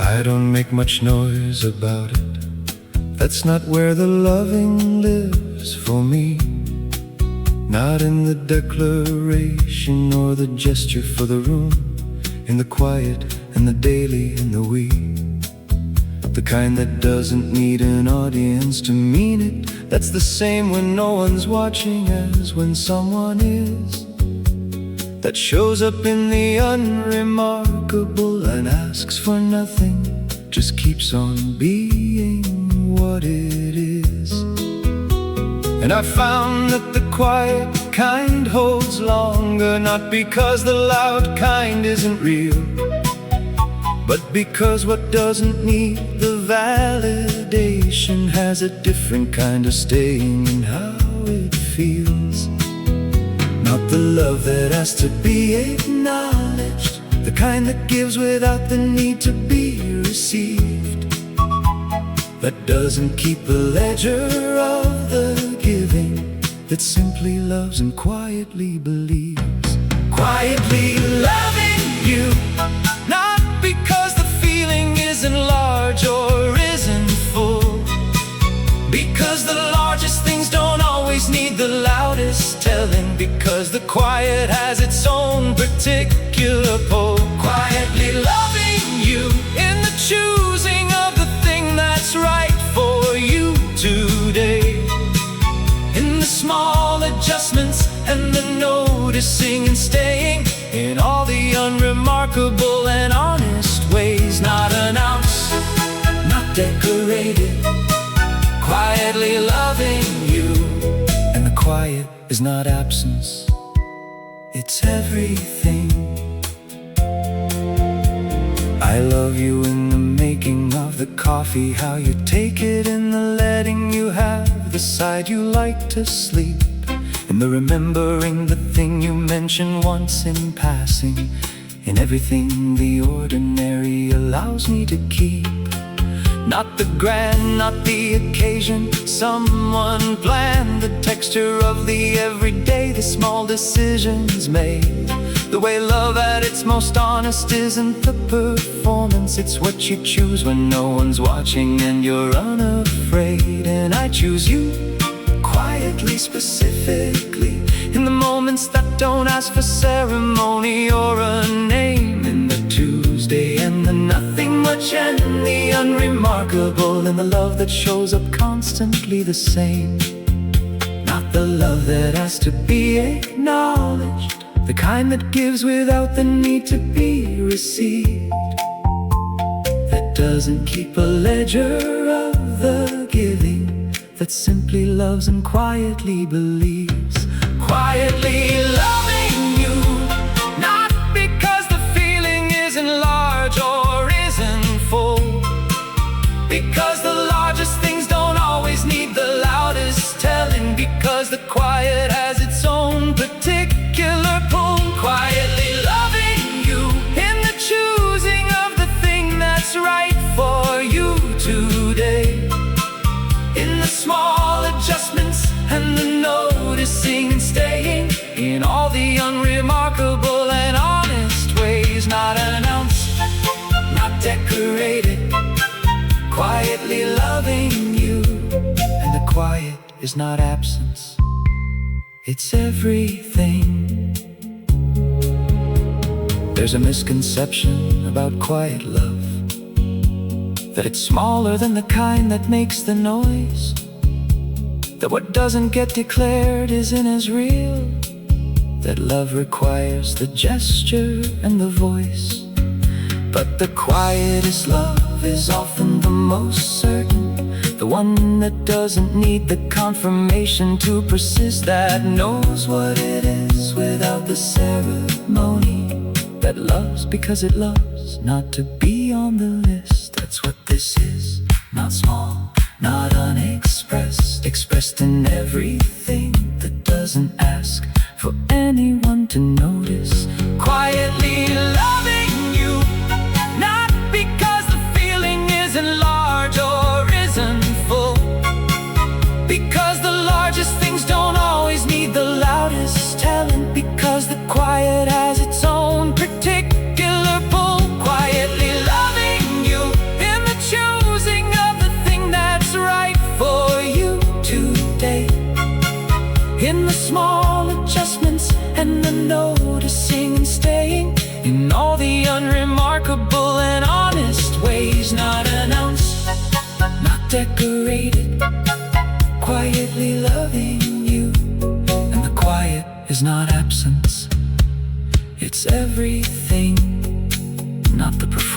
I don't make much noise about it. That's not where the loving lives for me. Not in the declaration or the gesture for the room, in the quiet and the daily and the we. The kind that doesn't need an audience to mean it. That's the same when no one's watching as when someone is. That shows up in the unremarkable and asks for nothing, just keeps on being what it is. And I found that the quiet kind holds longer, not because the loud kind isn't real, but because what doesn't need the validation has a different kind of staying in how it feels. Not the love that has to be acknowledged, the kind that gives without the need to be received, that doesn't keep a ledger of the giving, that simply loves and quietly believes. Quietly loving you, not because the feeling isn't large or isn't full, because the largest things don't always need the loudest telling, because the quiet has its own particular pull. Quietly loving you in the choosing of the thing that's right for you today, in the small adjustments and the noticing and staying in all the unremarkable and honest ways. Not an ounce, not decorated, quietly loving you. And the quiet is not absence, it's everything. I love you in the making of the coffee, how you take it in the letting you have the side you like to sleep, in the remembering the thing you mentioned once in passing, in everything the ordinary allows me to keep. Not the grand, not the occasion, someone planned the texture of the everyday, the small decisions made. The way love at its most honest isn't the performance, it's what you choose when no one's watching and you're unafraid. And I choose you, quietly, specifically, in the moments that don't ask for ceremony or a name, in the Tuesday and the nothing much and the unremarkable, in the love that shows up constantly the same. Not the love that has to be acknowledged, the kind that gives without the need to be received, that doesn't keep a ledger of the giving, that simply loves and quietly believes. Quietly loving you, not because the feeling isn't large or isn't full, because the largest things don't always need the loudest telling, because the quiet has its own particular pull. Quietly loving you in the choosing of the thing that's right for you today, in the small adjustments and the noticing and staying in all the unremarkable and honest ways. Not an ounce, not decorated, quietly loving you. And the quiet is not absence, it's everything. There's a misconception about quiet love, that it's smaller than the kind that makes the noise, that what doesn't get declared isn't as real, that love requires the gesture and the voice. But the quietest love is often the most certain, the one that doesn't need the confirmation to persist, that knows what it is without the ceremony, that loves because it loves not to be on the list. That's what this is, not small, not unexpressed, expressed in everything that doesn't ask for anyone to notice. Quietly loving you, not because the feeling isn't large or isn't full, because the largest things don't always need the loudest talent, because the quiet has its own particular pull. Quietly loving you,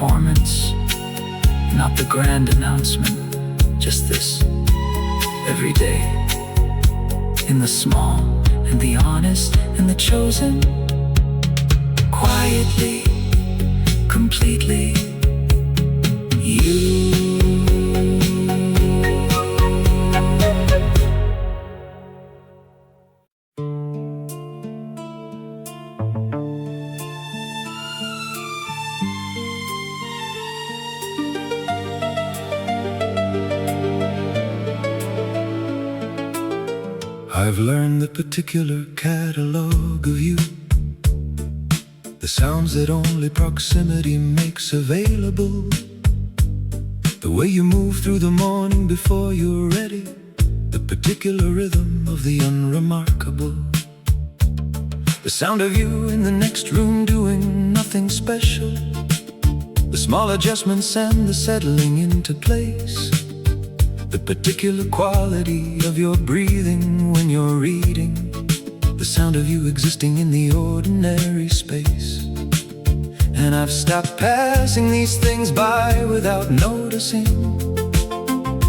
performance, not the grand announcement. Just this, every day, in the small and the honest and the chosen, quietly, completely, you. I've learned the particular catalog of you, the sounds that only proximity makes available, the way you move through the morning before you're ready, the particular rhythm of the unremarkable, the sound of you in the next room doing nothing special, the small adjustments and the settling into place, the particular quality of your breathing when you're reading, the sound of you existing in the ordinary space. And I've stopped passing these things by without noticing,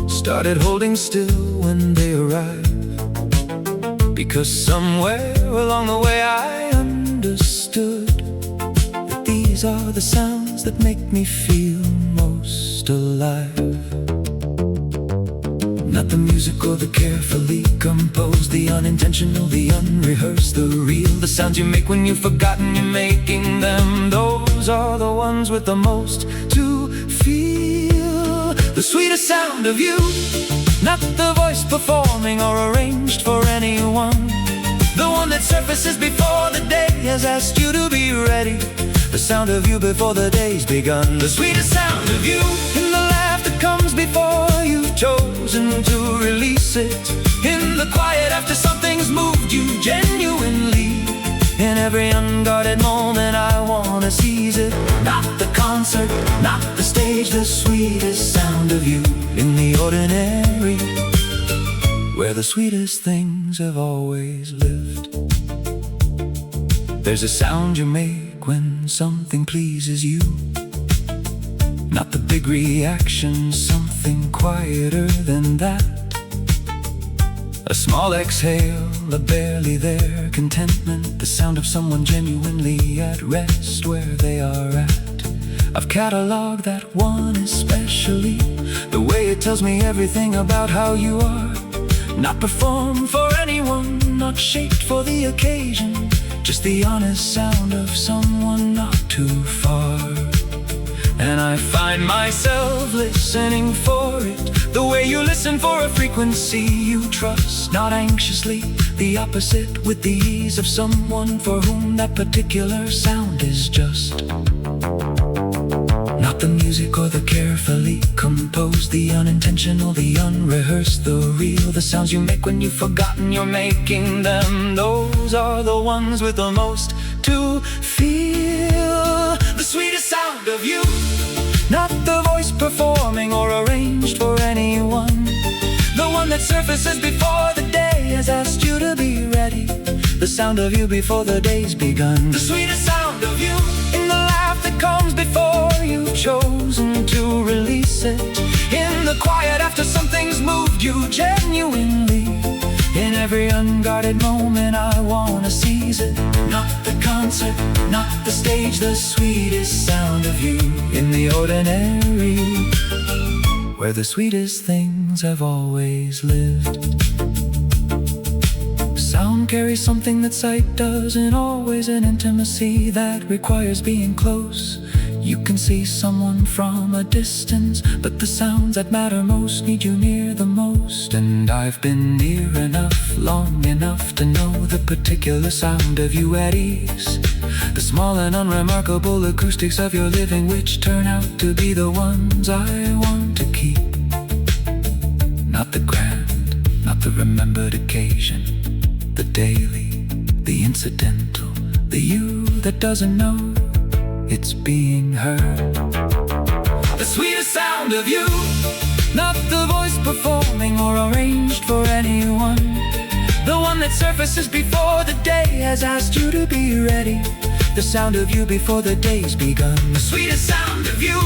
started holding still when they arrive, because somewhere along the way I understood that these are the sounds that make me feel most alive. Not the music or the carefully composed, the unintentional, the unrehearsed, the real, the sounds you make when you've forgotten you're making them. Those are the ones with the most to feel. The sweetest sound of you, not the voice performing or arranged for anyone, the one that surfaces before the day has asked you to be ready, the sound of you before the day's begun. The sweetest sound of you, in the laugh that comes before you've chosen to release it, in the quiet after something's moved you genuinely, in every unguarded moment I wanna seize it. Not the concert, not the stage, the sweetest sound of you in the ordinary, where the sweetest things have always lived. There's a sound you make when something pleases you, not the big reaction, something quieter than that, a small exhale, a barely there contentment, the sound of someone genuinely at rest where they are at. I've cataloged that one especially, the way it tells me everything about how you are, not performed for anyone, not shaped for the occasion, just the honest sound of someone not too far. And I find myself listening for it, the way you listen for a frequency you trust, not anxiously, the opposite, with the ease of someone for whom that particular sound is just. Not the music or the carefully composed, the unintentional, the unrehearsed, the real, the sounds you make when you've forgotten you're making them. Those are the ones with the most to feel. The sweetest sound of you, not the voice performing or arranged for anyone, the one that surfaces before the day has asked you to be ready, the sound of you before the day's begun. The sweetest sound of you, in the laugh that comes before you've chosen to release it, in the quiet after something's moved you genuinely, in every unguarded moment I wanna seize it. Not the concert, not the stage, the sweetest sound of you in the ordinary, where the sweetest things have always lived. Sound carries something that sight doesn't always, an intimacy that requires being close. You can see someone from a distance, but the sounds that matter most need you near the most. And I've been near enough, long enough to know the particular sound of you at ease, the small and unremarkable acoustics of your living, which turn out to be the ones I want to keep. Not the grand, not the remembered occasion, the daily, the incidental, the you that doesn't know it's being heard. The sweetest sound of you, not the voice performing or arranged for anyone, the one that surfaces before the day has asked you to be ready, the sound of you before the day's begun. The sweetest sound of you,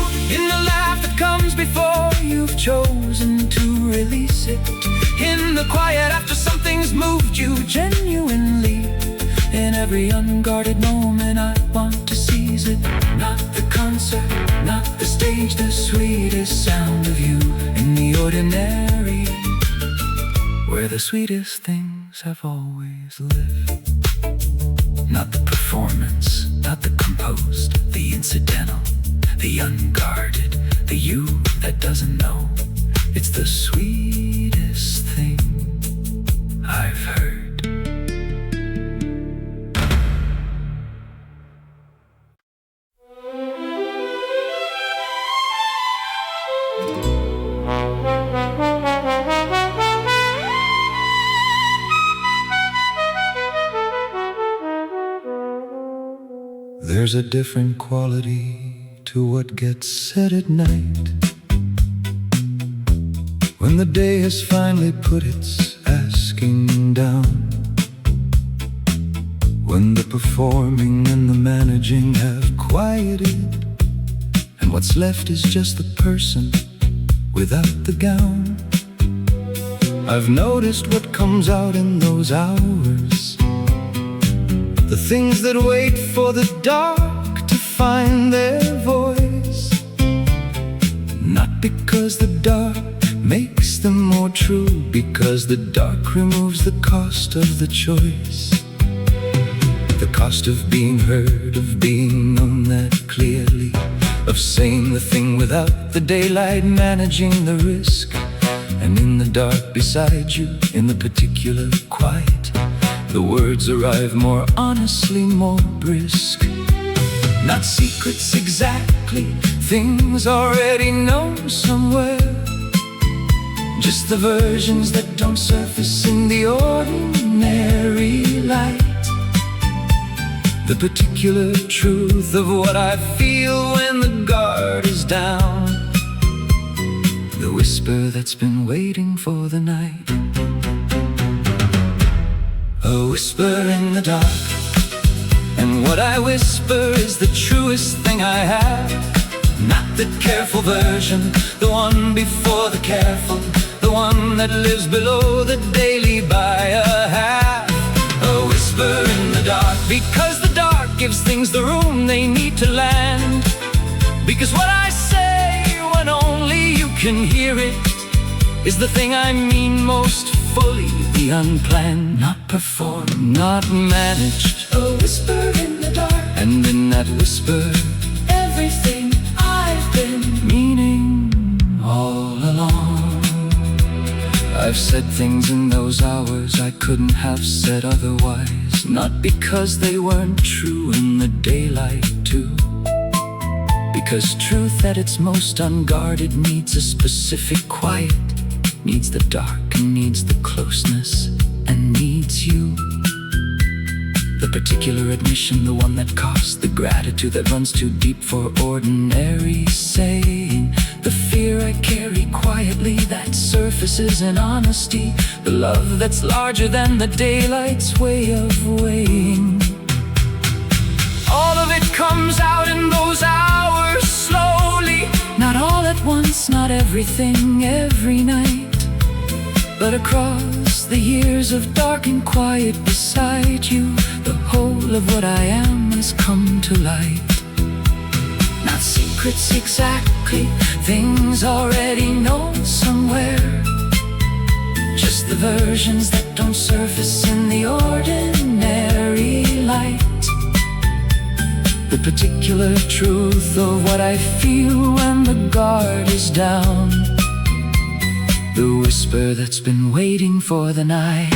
things moved you genuinely. In every unguarded moment I want to seize it. Not the concert, not the stage, the sweetest sound of you in the ordinary, where the sweetest things have always lived. Not the performance, not the composed, the incidental, the unguarded, the you that doesn't know. It's the sweetest thing I've heard. There's a different quality to what gets said at night, when the day has finally put its asking down, when the performing and the managing have quieted, and what's left is just the person without the gown. I've noticed what comes out in those hours, the things that wait for the dark to find their voice. Not because the dark makes them more true, because the dark removes the cost of the choice. The cost of being heard, of being known that clearly, of saying the thing without the daylight, managing the risk. And in the dark beside you, in the particular quiet, the words arrive more honestly, more brisk. Not secrets exactly, things already known somewhere, just the versions that don't surface in the ordinary light. The particular truth of what I feel when the guard is down, the whisper that's been waiting for the night. A whisper in the dark, and what I whisper is the truest thing I have. Not the careful version, the one before the careful, the one that lives below the daily by a half. A whisper in the dark, because the dark gives things the room they need to land. Because what I say when only you can hear it is the thing I mean most fully, the unplanned, not performed, not managed. A whisper in the dark, and in that whisper, everything I've been meaning all along. I've said things in those hours I couldn't have said otherwise, not because they weren't true in the daylight too, because truth at its most unguarded needs a specific quiet, needs the dark and needs the closeness and needs you. The particular admission, the one that costs, the gratitude that runs too deep for ordinary saying, the fear I carry quietly that surfaces in honesty, the love that's larger than the daylight's way of weighing. All of it comes out in those hours slowly, not all at once, not everything every night, but across the years of dark and quiet beside you, the whole of what I am has come to light. Not secrets exactly, things already known somewhere, just the versions that don't surface in the ordinary light. The particular truth of what I feel when the guard is down, the whisper that's been waiting for the night.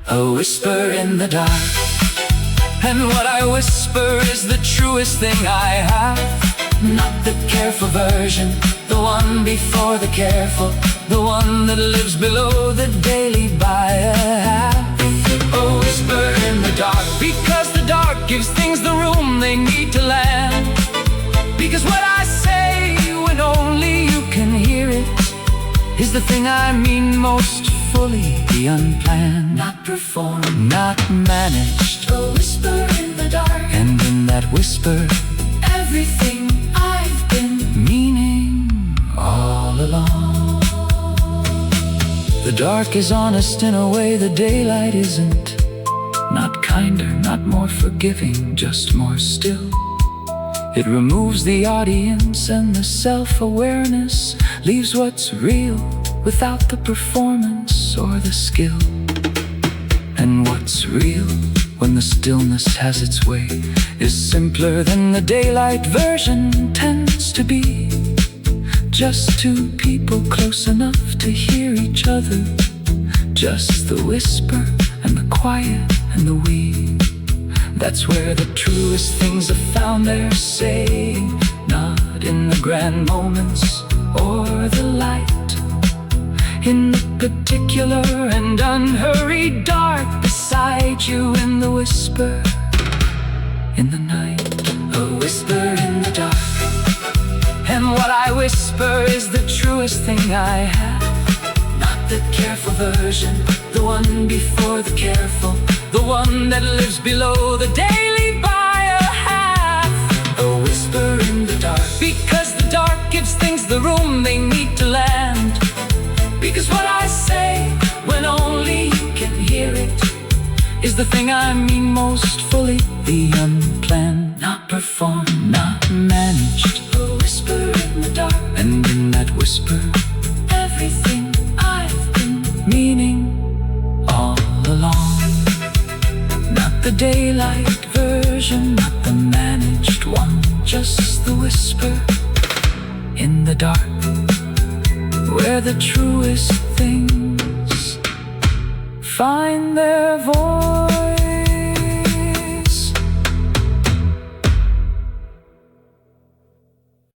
A whisper in the dark, and what I whisper is the truest thing I have. Not the careful version, the one before the careful, the one that lives below the daily by a half. A whisper in the dark, because the dark gives things the room they need to land. Because what I say when only you can hear it is the thing I mean most fully, the unplanned, not performed, not managed. A whisper in the dark, and in that whisper, everything I've been meaning all along. The dark is honest in a way the daylight isn't. Not kinder, not more forgiving, just more still. It removes the audience and the self-awareness, leaves what's real without the performance or the skill. And what's real, when the stillness has its way, is simpler than the daylight version tends to be. Just two people close enough to hear each other, just the whisper and the quiet and the we. That's where the truest things are found, they're saying, not in the grand moments or the light, in the particular and unhurried dark beside you, in the whisper in the night. A whisper in the dark, and what I whisper is the truest thing I have. Not the careful version, the one before the careful, the one that lives below the daily by a half. A whisper in the dark, because the dark gives things the room they need to land. Because what I say, when only you can hear it, is the thing I mean most fully. The unplanned, not performed, not managed. A whisper in the dark, and in that whisper, everything I've been meaning all along. Not the daylight version, not the managed one, just the whisper in the dark, where the truest things find their voice.